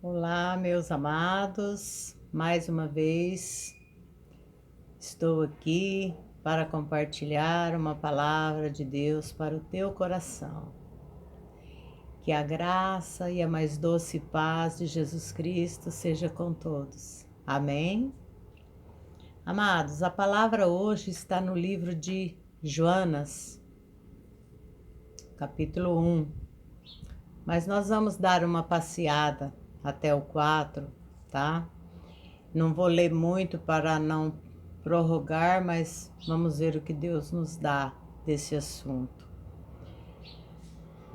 Olá, meus amados, mais uma vez estou aqui para compartilhar uma palavra de Deus para o teu coração. Que a graça e a mais doce paz de Jesus Cristo seja com todos. Amém? Amados, a palavra hoje está no livro de Joanas, capítulo 1, mas nós vamos dar uma passeada até o 4, tá? Não vou ler muito para não prorrogar, mas vamos ver o que Deus nos dá desse assunto.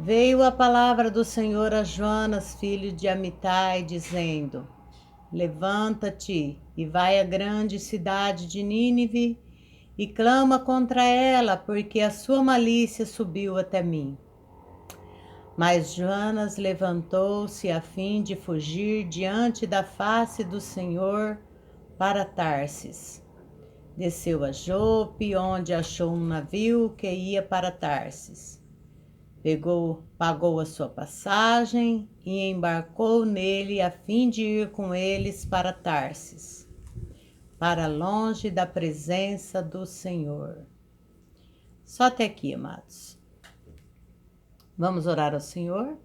Veio a palavra do Senhor a Joanas, filho de Amitai, dizendo: Levanta-te e vai à grande cidade de Nínive e clama contra ela, porque a sua malícia subiu até mim. Mas Joanas levantou-se a fim de fugir diante da face do Senhor para Tarsis. Desceu a Jope, onde achou um navio que ia para Tarsis. Pagou a sua passagem e embarcou nele a fim de ir com eles para Tarsis, para longe da presença do Senhor. Só até aqui, amados. Vamos orar ao Senhor?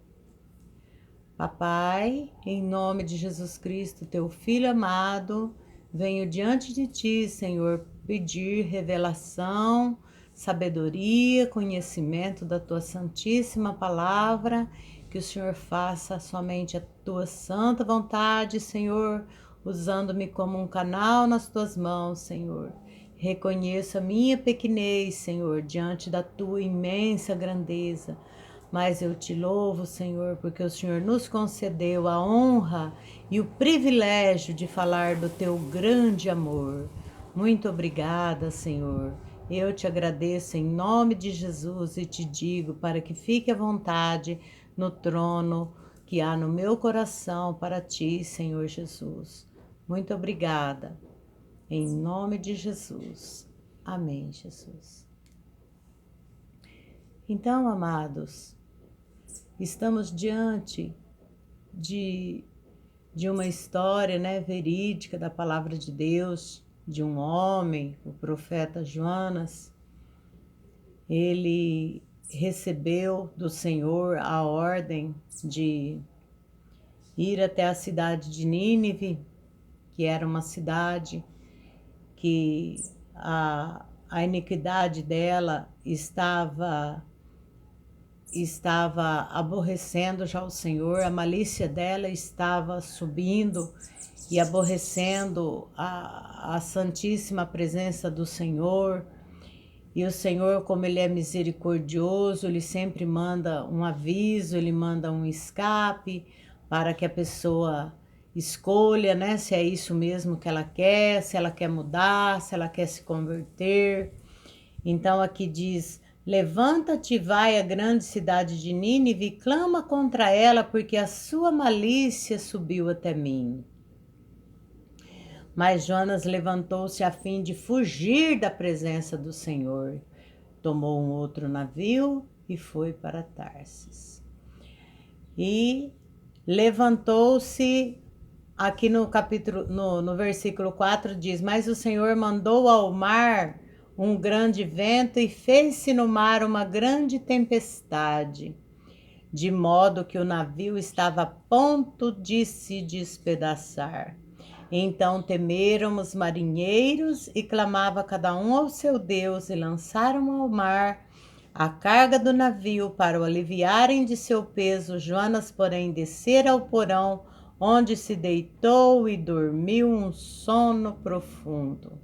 Papai, em nome de Jesus Cristo, teu Filho amado, venho diante de ti, Senhor, pedir revelação, sabedoria, conhecimento da tua santíssima palavra, que o Senhor faça somente a tua santa vontade, Senhor, usando-me como um canal nas tuas mãos, Senhor. Reconheço a minha pequenez, Senhor, diante da tua imensa grandeza. Mas eu te louvo, Senhor, porque o Senhor nos concedeu a honra e o privilégio de falar do teu grande amor. Muito obrigada, Senhor. Eu te agradeço em nome de Jesus e te digo para que fique à vontade no trono que há no meu coração para ti, Senhor Jesus. Muito obrigada. Em nome de Jesus. Amém, Jesus. Então, amados, estamos diante de uma história, verídica da palavra de Deus, de um homem, o profeta Joanas. Ele recebeu do Senhor a ordem de ir até a cidade de Nínive, que era uma cidade que a iniquidade dela estava aborrecendo já o Senhor, a malícia dela estava subindo e aborrecendo a santíssima presença do Senhor. E o Senhor, como Ele é misericordioso, Ele sempre manda um aviso, Ele manda um escape para que a pessoa escolha, se é isso mesmo que ela quer, se ela quer mudar, se ela quer se converter. Então aqui diz: levanta-te e vai à grande cidade de Nínive e clama contra ela, porque a sua malícia subiu até mim. Mas Jonas levantou-se a fim de fugir da presença do Senhor. Tomou um outro navio e foi para Tarsis. E levantou-se, aqui no capítulo, no versículo 4 diz: mas o Senhor mandou ao mar um grande vento e fez-se no mar uma grande tempestade, de modo que o navio estava a ponto de se despedaçar. Então temeram os marinheiros e clamava cada um ao seu Deus e lançaram ao mar a carga do navio para o aliviarem de seu peso. Jonas, porém, descera ao porão, onde se deitou e dormiu um sono profundo.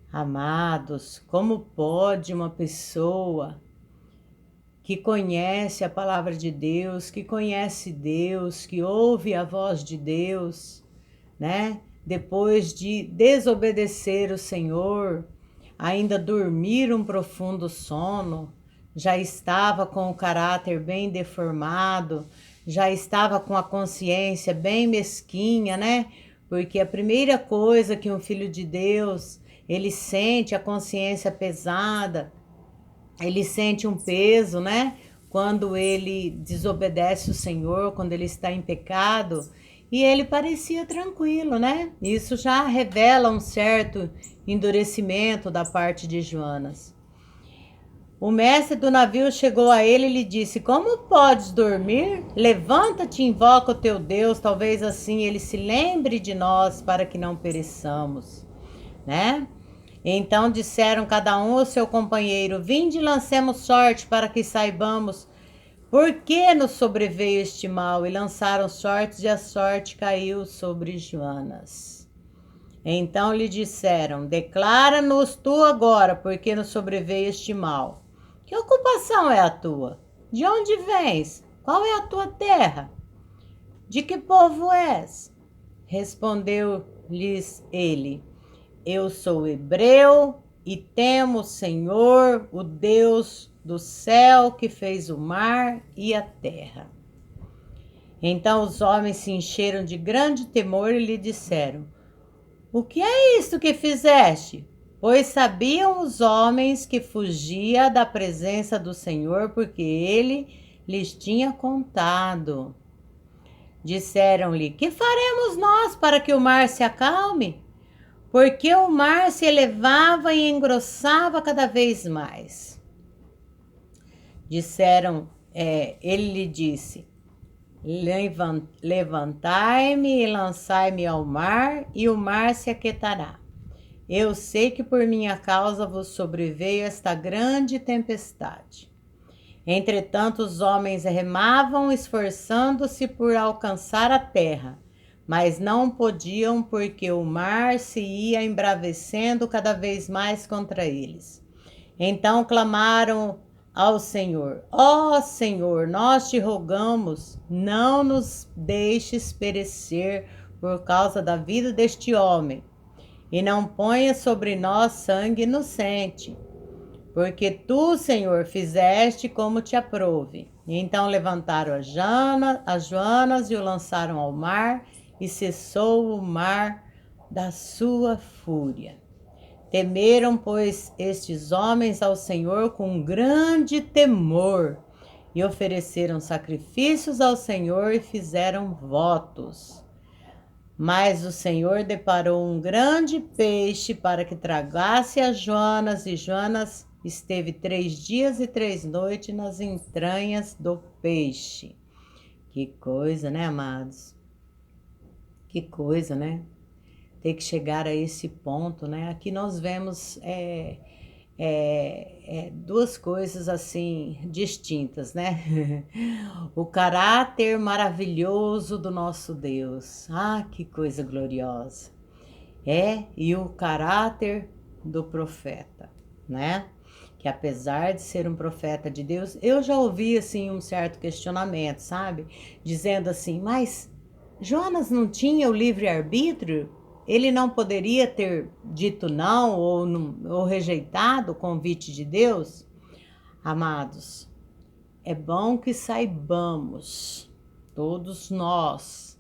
Amados, como pode uma pessoa que conhece a palavra de Deus, que conhece Deus, que ouve a voz de Deus, depois de desobedecer o Senhor, ainda dormir um profundo sono, já estava com o caráter bem deformado, já estava com a consciência bem mesquinha, Porque a primeira coisa que um filho de Deus, ele sente a consciência pesada, ele sente um peso, quando ele desobedece o Senhor, quando ele está em pecado, e ele parecia tranquilo, né? Isso já revela um certo endurecimento da parte de Joanas. O mestre do navio chegou a ele e lhe disse: Como podes dormir? Levanta-te e invoca o teu Deus, talvez assim ele se lembre de nós para que não pereçamos, né? Então disseram cada um ao seu companheiro: Vinde e lancemos sorte para que saibamos por que nos sobreveio este mal. E lançaram sortes e a sorte caiu sobre Joanas. Então lhe disseram: Declara-nos tu agora por que nos sobreveio este mal. Que ocupação é a tua? De onde vens? Qual é a tua terra? De que povo és? Respondeu-lhes ele: Eu sou hebreu e temo o Senhor, o Deus do céu, que fez o mar e a terra. Então os homens se encheram de grande temor e lhe disseram: O que é isto que fizeste? Pois sabiam os homens que fugia da presença do Senhor, porque ele lhes tinha contado. Disseram-lhe: Que faremos nós para que o mar se acalme? Porque o mar se elevava e engrossava cada vez mais. Ele lhe disse: Levantai-me e lançai-me ao mar, e o mar se aquietará. Eu sei que por minha causa vos sobreveio esta grande tempestade. Entretanto, os homens remavam, esforçando-se por alcançar a terra, mas não podiam, porque o mar se ia embravecendo cada vez mais contra eles. Então clamaram ao Senhor: Ó Senhor, nós te rogamos, não nos deixes perecer por causa da vida deste homem, e não ponha sobre nós sangue inocente, porque tu, Senhor, fizeste como te aprouve. Então levantaram as Joanas e o lançaram ao mar, e cessou o mar da sua fúria. Temeram, pois, estes homens ao Senhor com grande temor, e ofereceram sacrifícios ao Senhor e fizeram votos. Mas o Senhor deparou um grande peixe para que tragasse a Joanas, e Joanas esteve 3 dias e 3 noites nas entranhas do peixe. Que coisa, né, amados? Que coisa, né? Ter que chegar a esse ponto, né? Aqui nós vemos duas coisas assim distintas, né? O caráter maravilhoso do nosso Deus. Ah, que coisa gloriosa. E o caráter do profeta, né? Que apesar de ser um profeta de Deus, eu já ouvi assim um certo questionamento, sabe? Dizendo assim: mas Jonas não tinha o livre-arbítrio? Ele não poderia ter dito não ou rejeitado o convite de Deus? Amados, é bom que saibamos, todos nós,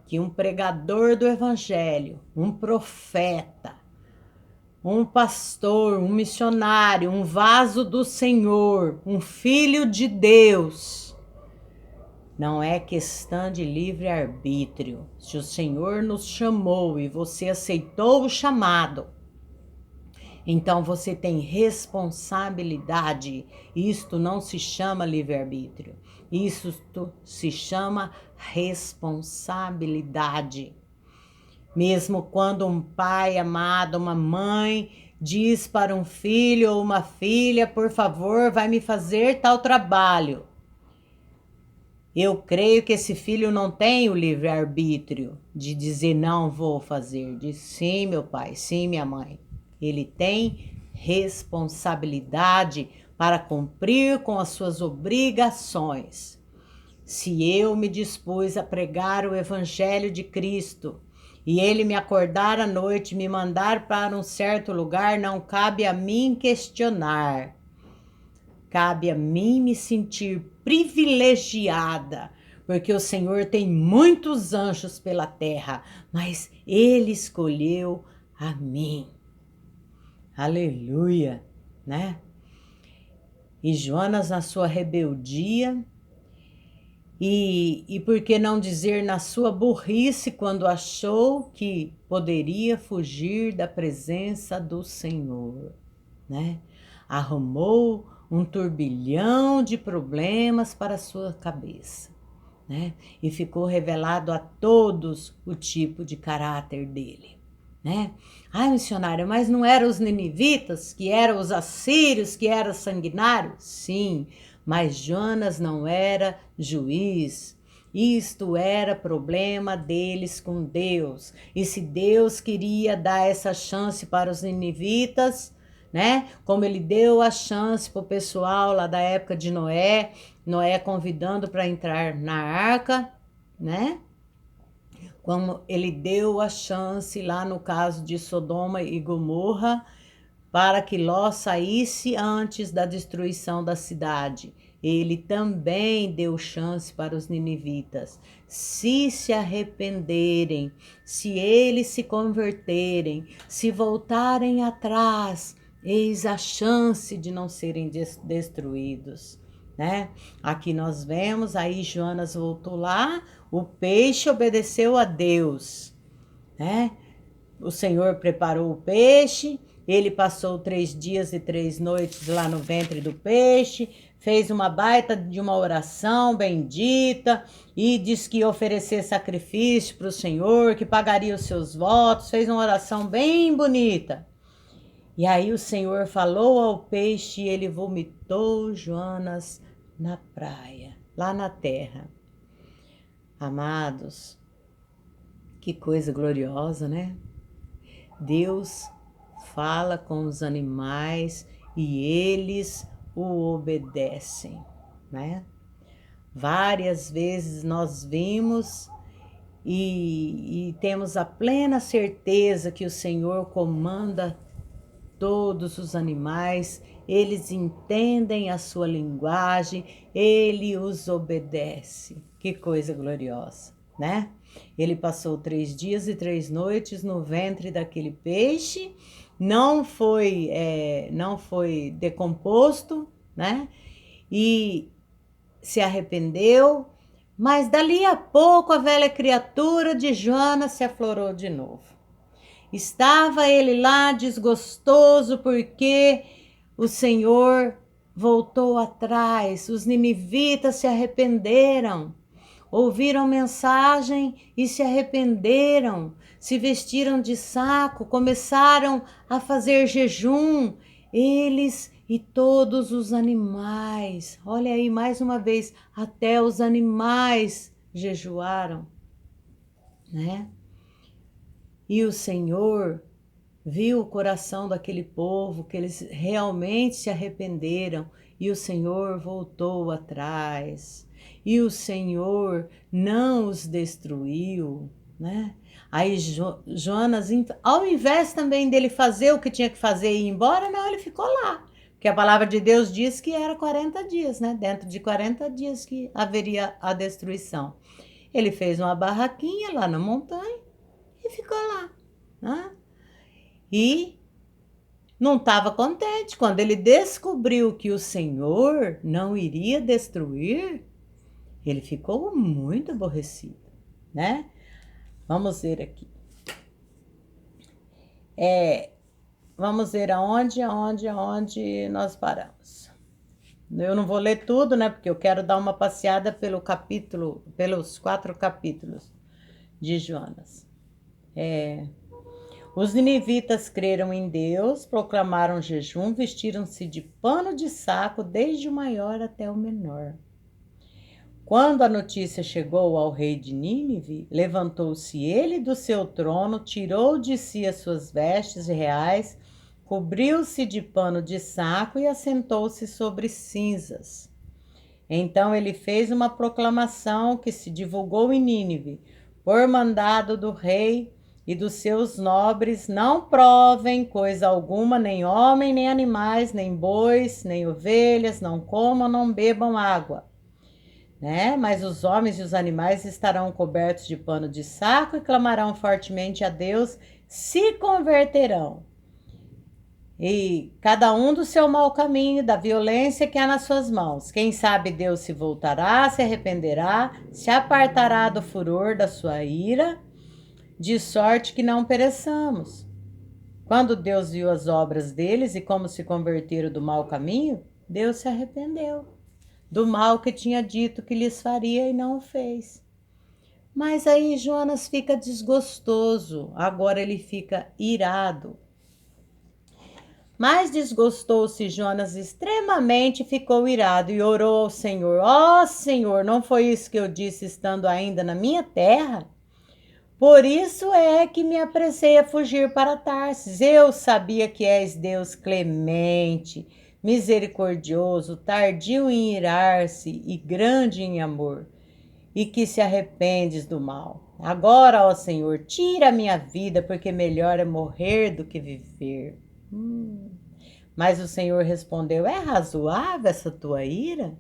que um pregador do evangelho, um profeta, um pastor, um missionário, um vaso do Senhor, um filho de Deus, não é questão de livre-arbítrio. Se o Senhor nos chamou e você aceitou o chamado, então você tem responsabilidade. Isto não se chama livre-arbítrio. Isto se chama responsabilidade. Mesmo quando um pai amado, uma mãe, diz para um filho ou uma filha: por favor, vai me fazer tal trabalho. Eu creio que esse filho não tem o livre-arbítrio de dizer não vou fazer. Diz sim, meu pai, sim, minha mãe. Ele tem responsabilidade para cumprir com as suas obrigações. Se eu me dispus a pregar o evangelho de Cristo e ele me acordar à noite e me mandar para um certo lugar, não cabe a mim questionar. Cabe a mim me sentir privilegiada, porque o Senhor tem muitos anjos pela terra, mas Ele escolheu a mim. Aleluia, né? E Jonas, na sua rebeldia, e por que não dizer na sua burrice, quando achou que poderia fugir da presença do Senhor, né? Arrumou um turbilhão de problemas para a sua cabeça, né? E ficou revelado a todos o tipo de caráter dele, né? Ai, missionária, mas não eram os ninivitas, que eram os assírios, que eram sanguinários? Sim, mas Jonas não era juiz. Isto era problema deles com Deus. E se Deus queria dar essa chance para os ninivitas, né? Como ele deu a chance para o pessoal lá da época de Noé, Noé convidando para entrar na arca, né? Como ele deu a chance lá no caso de Sodoma e Gomorra, para que Ló saísse antes da destruição da cidade. Ele também deu chance para os ninivitas. Se arrependerem, se eles se converterem, se voltarem atrás, eis a chance de não serem destruídos, né? Aqui nós vemos, aí Jonas voltou lá, o peixe obedeceu a Deus, né? O Senhor preparou o peixe, ele passou 3 dias e 3 noites lá no ventre do peixe, fez uma baita de uma oração bendita e disse que ia oferecer sacrifício para o Senhor, que pagaria os seus votos, fez uma oração bem bonita. E aí o Senhor falou ao peixe e ele vomitou Jonas na praia, lá na terra. Amados, que coisa gloriosa, né? Deus fala com os animais e eles o obedecem, né? Várias vezes nós vimos e temos a plena certeza que o Senhor comanda todos os animais, eles entendem a sua linguagem, ele os obedece. Que coisa gloriosa, né? Ele passou 3 dias e 3 noites no ventre daquele peixe, não foi decomposto, né? E se arrependeu, mas dali a pouco a velha criatura de Jonas se aflorou de novo. Estava ele lá desgostoso porque o Senhor voltou atrás, os ninivitas se arrependeram, ouviram mensagem e se arrependeram, se vestiram de saco, começaram a fazer jejum, eles e todos os animais. Olha aí, mais uma vez, até os animais jejuaram, né? E o Senhor viu o coração daquele povo, que eles realmente se arrependeram, e o Senhor voltou atrás. E o Senhor não os destruiu, né? Aí Jonas, ao invés também dele fazer o que tinha que fazer e ir embora, não, ele ficou lá. Porque a palavra de Deus diz que era 40 dias, né? Dentro de 40 dias que haveria a destruição. Ele fez uma barraquinha lá na montanha e ficou lá, né? E não estava contente. Quando ele descobriu que o Senhor não iria destruir, ele ficou muito aborrecido, né? Vamos ver aqui. Vamos ver aonde nós paramos. Eu não vou ler tudo, né? Porque eu quero dar uma passeada pelos 4 capítulos de Jonas. Os ninivitas creram em Deus, proclamaram jejum, vestiram-se de pano de saco, desde o maior até o menor. Quando a notícia chegou ao rei de Nínive, levantou-se ele do seu trono, tirou de si as suas vestes reais, cobriu-se de pano de saco e assentou-se sobre cinzas. Então ele fez uma proclamação que se divulgou em Nínive, por mandado do rei e dos seus nobres: não provem coisa alguma, nem homem, nem animais, nem bois, nem ovelhas, não comam, não bebam água, né? Mas os homens e os animais estarão cobertos de pano de saco e clamarão fortemente a Deus, se converterão. e cada um do seu mau caminho, da violência que há nas suas mãos. Quem sabe Deus se voltará, se arrependerá, se apartará do furor da sua ira, de sorte que não pereçamos. Quando Deus viu as obras deles e como se converteram do mau caminho, Deus se arrependeu do mal que tinha dito que lhes faria e não o fez. Mas aí Jonas fica desgostoso, agora ele fica irado. Mas desgostou-se Jonas extremamente e ficou irado e orou ao Senhor: ó Senhor, não foi isso que eu disse estando ainda na minha terra? Por isso é que me apressei a fugir para Tarsis. Eu sabia que és Deus clemente, misericordioso, tardio em irar-se e grande em amor, e que se arrependes do mal. Agora, ó Senhor, tira a minha vida, porque melhor é morrer do que viver. Mas o Senhor respondeu: é razoável essa tua ira?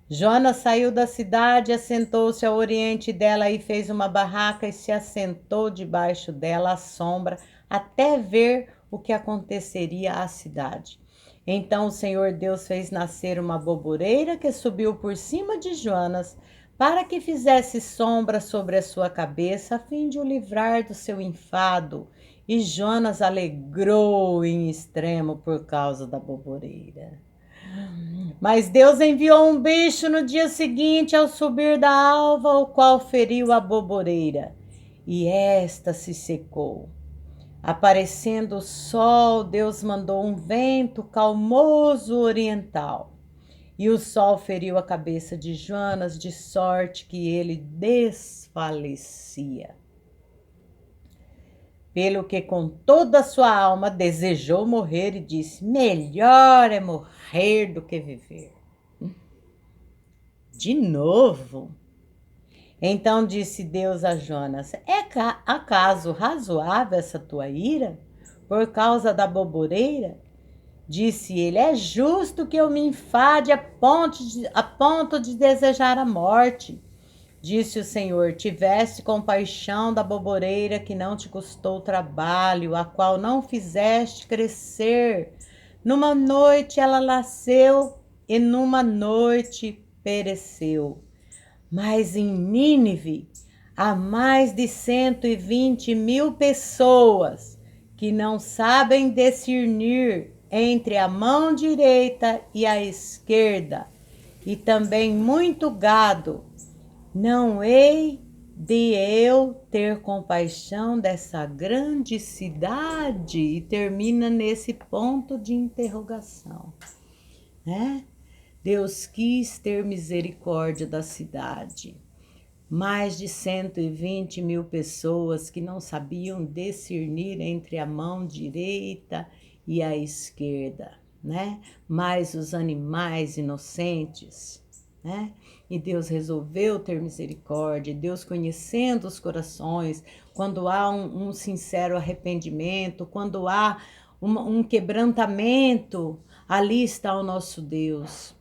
Jonas saiu da cidade, assentou-se ao oriente dela e fez uma barraca e se assentou debaixo dela à sombra, até ver o que aconteceria à cidade. Então o Senhor Deus fez nascer uma boboreira que subiu por cima de Jonas, para que fizesse sombra sobre a sua cabeça, a fim de o livrar do seu enfado. E Jonas alegrou em extremo por causa da boboreira. Mas Deus enviou um bicho no dia seguinte ao subir da alva, o qual feriu a boboreira, e esta se secou. Aparecendo o sol, Deus mandou um vento calmoso oriental, e o sol feriu a cabeça de Jonas, de sorte que ele desfalecia. Pelo que com toda a sua alma desejou morrer e disse: melhor é morrer do que viver. De novo? Então disse Deus a Jonas: é acaso razoável essa tua ira por causa da boboreira? Disse ele: é justo que eu me enfade a ponto de desejar a morte. Disse o Senhor: tiveste compaixão da boboreira que não te custou trabalho, a qual não fizeste crescer. Numa noite ela nasceu e numa noite pereceu. Mas em Nínive há mais de 120.000 pessoas que não sabem discernir entre a mão direita e a esquerda, e também muito gado. Não hei de eu ter compaixão dessa grande cidade? E termina nesse ponto de interrogação, né? Deus quis ter misericórdia da cidade. Mais de 120.000 pessoas que não sabiam discernir entre a mão direita e a esquerda, né? Mais os animais inocentes, né? E Deus resolveu ter misericórdia. Deus, conhecendo os corações, quando há um sincero arrependimento, quando há um quebrantamento, ali está o nosso Deus.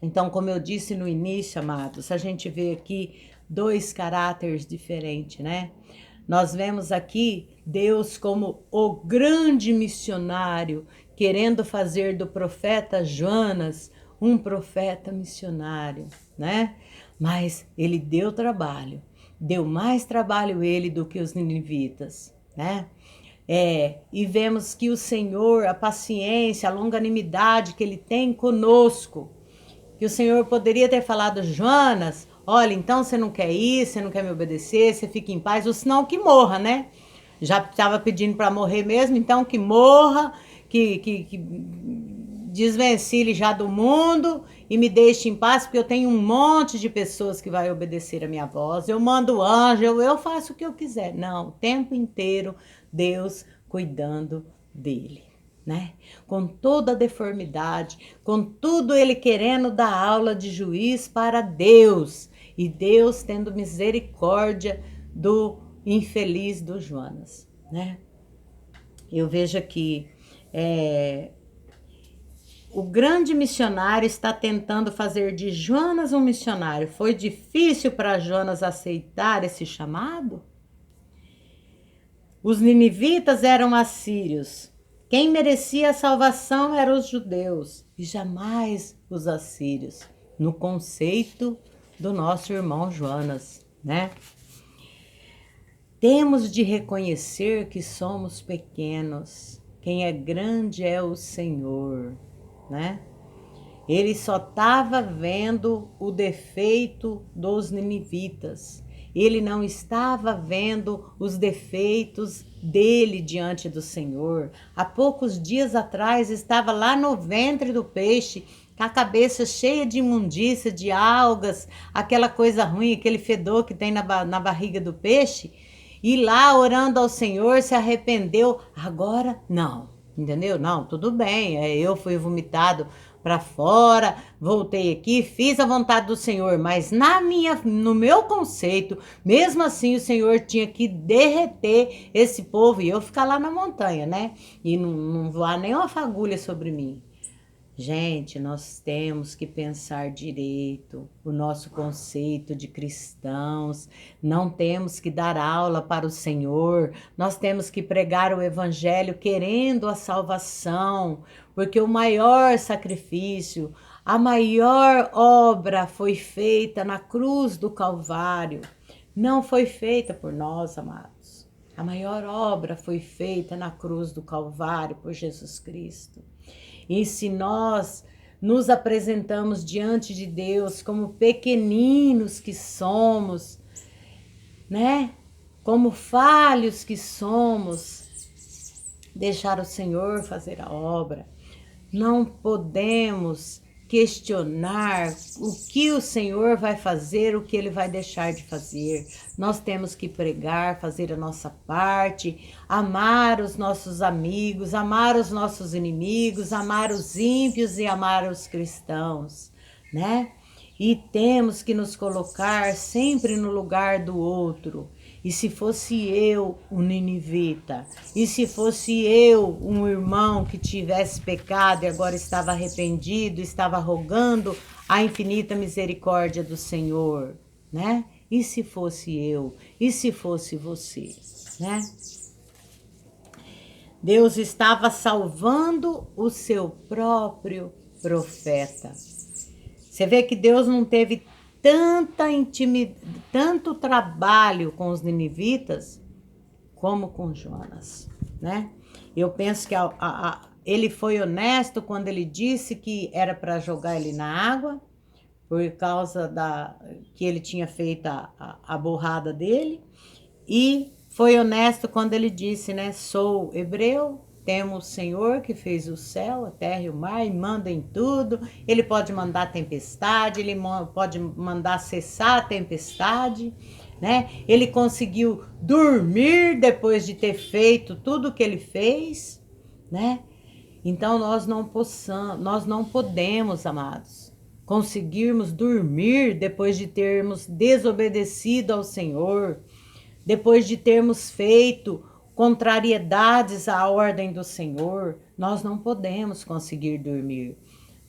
Então, como eu disse no início, amados, a gente vê aqui dois caráteres diferentes, né? Nós vemos aqui Deus como o grande missionário, querendo fazer do profeta Jonas um profeta missionário, né? Mas ele deu trabalho, deu mais trabalho ele do que os ninivitas, né? E vemos que o Senhor, a paciência, a longanimidade que ele tem conosco, que o Senhor poderia ter falado: Jonas, olha, então você não quer ir, você não quer me obedecer, você fica em paz, ou senão que morra, né? Já estava pedindo para morrer mesmo, então que morra, que desvencilhe já do mundo e me deixe em paz, porque eu tenho um monte de pessoas que vai obedecer a minha voz, eu mando anjo, eu faço o que eu quiser. Não, o tempo inteiro Deus cuidando dele, né? Com toda a deformidade, com tudo ele querendo dar aula de juiz para Deus, e Deus tendo misericórdia do infeliz do Jonas, né? Eu vejo aqui, o grande missionário está tentando fazer de Jonas um missionário. Foi difícil para Jonas aceitar esse chamado? Os ninivitas eram assírios, Quem merecia a salvação eram os judeus e jamais os assírios, no conceito do nosso irmão Jonas, né? Temos de reconhecer que somos pequenos. Quem é grande é o Senhor, né? Ele só estava vendo o defeito dos ninivitas. Ele não estava vendo os defeitos dele diante do Senhor. Há poucos dias atrás estava lá no ventre do peixe, com a cabeça cheia de imundícia, de algas, aquela coisa ruim, aquele fedor que tem na barriga do peixe. E lá orando ao Senhor, se arrependeu. Agora, não, entendeu? Não, tudo bem, eu fui vomitado para fora, voltei aqui, fiz a vontade do Senhor, mas no meu conceito, mesmo assim o Senhor tinha que derreter esse povo e eu ficar lá na montanha, né? E não voar nem uma fagulha sobre mim. Gente, nós temos que pensar direito o nosso conceito de cristãos, não temos que dar aula para o Senhor, nós temos que pregar o Evangelho querendo a salvação, porque o maior sacrifício, a maior obra foi feita na cruz do Calvário, não foi feita por nós, amados. A maior obra foi feita na cruz do Calvário por Jesus Cristo. E se nós nos apresentamos diante de Deus como pequeninos que somos, né? Como falhos que somos, deixar o Senhor fazer a obra. Não podemos questionar o que o Senhor vai fazer, o que Ele vai deixar de fazer. Nós temos que pregar, fazer a nossa parte, amar os nossos amigos, amar os nossos inimigos, amar os ímpios e amar os cristãos, né? E temos que nos colocar sempre no lugar do outro. E se fosse eu um ninivita, e se fosse eu um irmão que tivesse pecado e agora estava arrependido, estava rogando a infinita misericórdia do Senhor, né? E se fosse eu? E se fosse você, né? Deus estava salvando o seu próprio profeta. Você vê que Deus não teve tanto trabalho com os ninivitas como com Jonas, né? Eu penso que ele foi honesto quando ele disse que era para jogar ele na água, por causa que ele tinha feito a burrada dele, e foi honesto quando ele disse, né? Sou hebreu, temo o Senhor que fez o céu, a terra e o mar e manda em tudo. Ele pode mandar tempestade, ele pode mandar cessar a tempestade, né? Ele conseguiu dormir depois de ter feito tudo o que ele fez, né? Então nós não podemos, amados, conseguirmos dormir depois de termos desobedecido ao Senhor, depois de termos feito contrariedades à ordem do Senhor, nós não podemos conseguir dormir.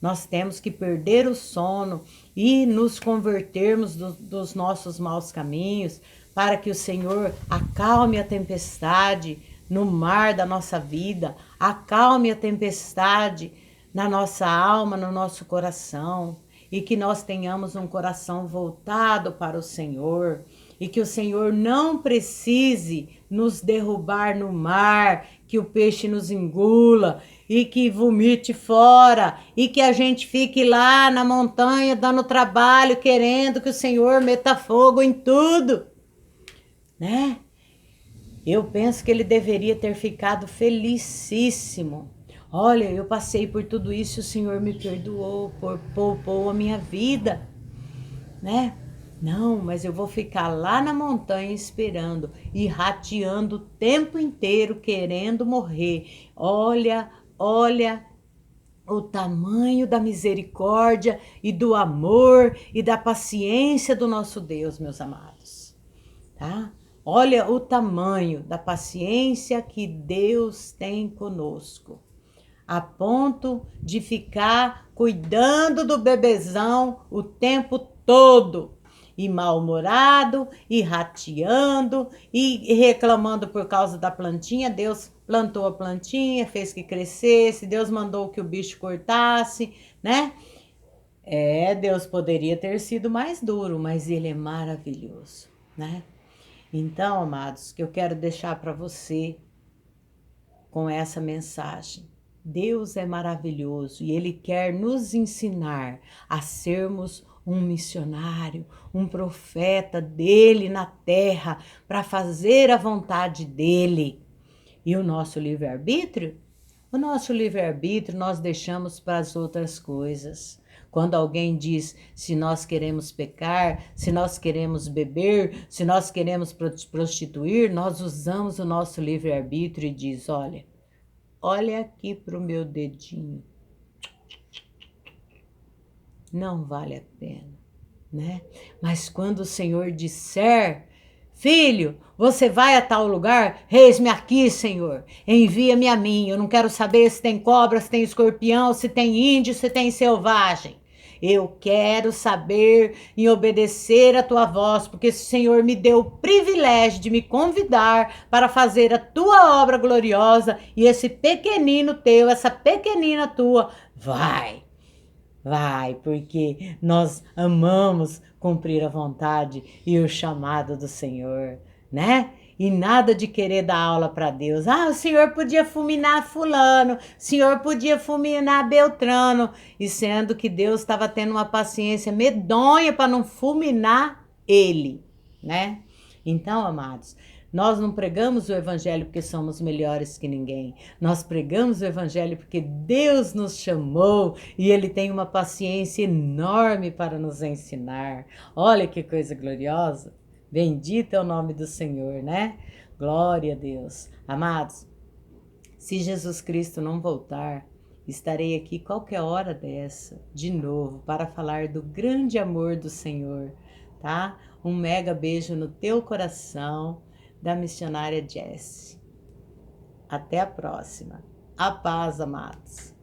Nós temos que perder o sono e nos convertermos dos nossos maus caminhos para que o Senhor acalme a tempestade no mar da nossa vida, acalme a tempestade na nossa alma, no nosso coração, e que nós tenhamos um coração voltado para o Senhor, e que o Senhor não precise nos derrubar no mar, que o peixe nos engula e que vomite fora, e que a gente fique lá na montanha dando trabalho, querendo que o Senhor meta fogo em tudo, né? Eu penso que ele deveria ter ficado felicíssimo. Olha, eu passei por tudo isso, o Senhor me perdoou, poupou a minha vida, né? Não, mas eu vou ficar lá na montanha esperando e rateando o tempo inteiro, querendo morrer. Olha o tamanho da misericórdia e do amor e da paciência do nosso Deus, meus amados, tá? Olha o tamanho da paciência que Deus tem conosco, a ponto de ficar cuidando do bebezão o tempo todo, e mal-humorado, e rateando, e reclamando por causa da plantinha. Deus plantou a plantinha, fez que crescesse, Deus mandou que o bicho cortasse, né? Deus poderia ter sido mais duro, mas ele é maravilhoso, né? Então, amados, que eu quero deixar para você com essa mensagem. Deus é maravilhoso e Ele quer nos ensinar a sermos um missionário, um profeta dele na terra, para fazer a vontade dele. E o nosso livre-arbítrio? O nosso livre-arbítrio nós deixamos para as outras coisas. Quando alguém diz se nós queremos pecar, se nós queremos beber, se nós queremos prostituir, nós usamos o nosso livre-arbítrio e diz, olha aqui para o meu dedinho. Não vale a pena, né? Mas quando o Senhor disser, filho, você vai a tal lugar? Eis-me aqui, Senhor. Envia-me a mim. Eu não quero saber se tem cobra, se tem escorpião, se tem índio, se tem selvagem. Eu quero saber e obedecer a tua voz, porque o Senhor me deu o privilégio de me convidar para fazer a tua obra gloriosa e esse pequenino teu, essa pequenina tua, vai, porque nós amamos cumprir a vontade e o chamado do Senhor, né? E nada de querer dar aula para Deus. O Senhor podia fulminar fulano, o Senhor podia fulminar Beltrano. E sendo que Deus estava tendo uma paciência medonha para não fulminar ele, né? Então, amados, nós não pregamos o evangelho porque somos melhores que ninguém. Nós pregamos o evangelho porque Deus nos chamou e Ele tem uma paciência enorme para nos ensinar. Olha que coisa gloriosa. Bendito é o nome do Senhor, né? Glória a Deus. Amados, se Jesus Cristo não voltar, estarei aqui qualquer hora dessa, de novo, para falar do grande amor do Senhor, tá? Um mega beijo no teu coração, da missionária Jessie. Até a próxima. A paz, amados.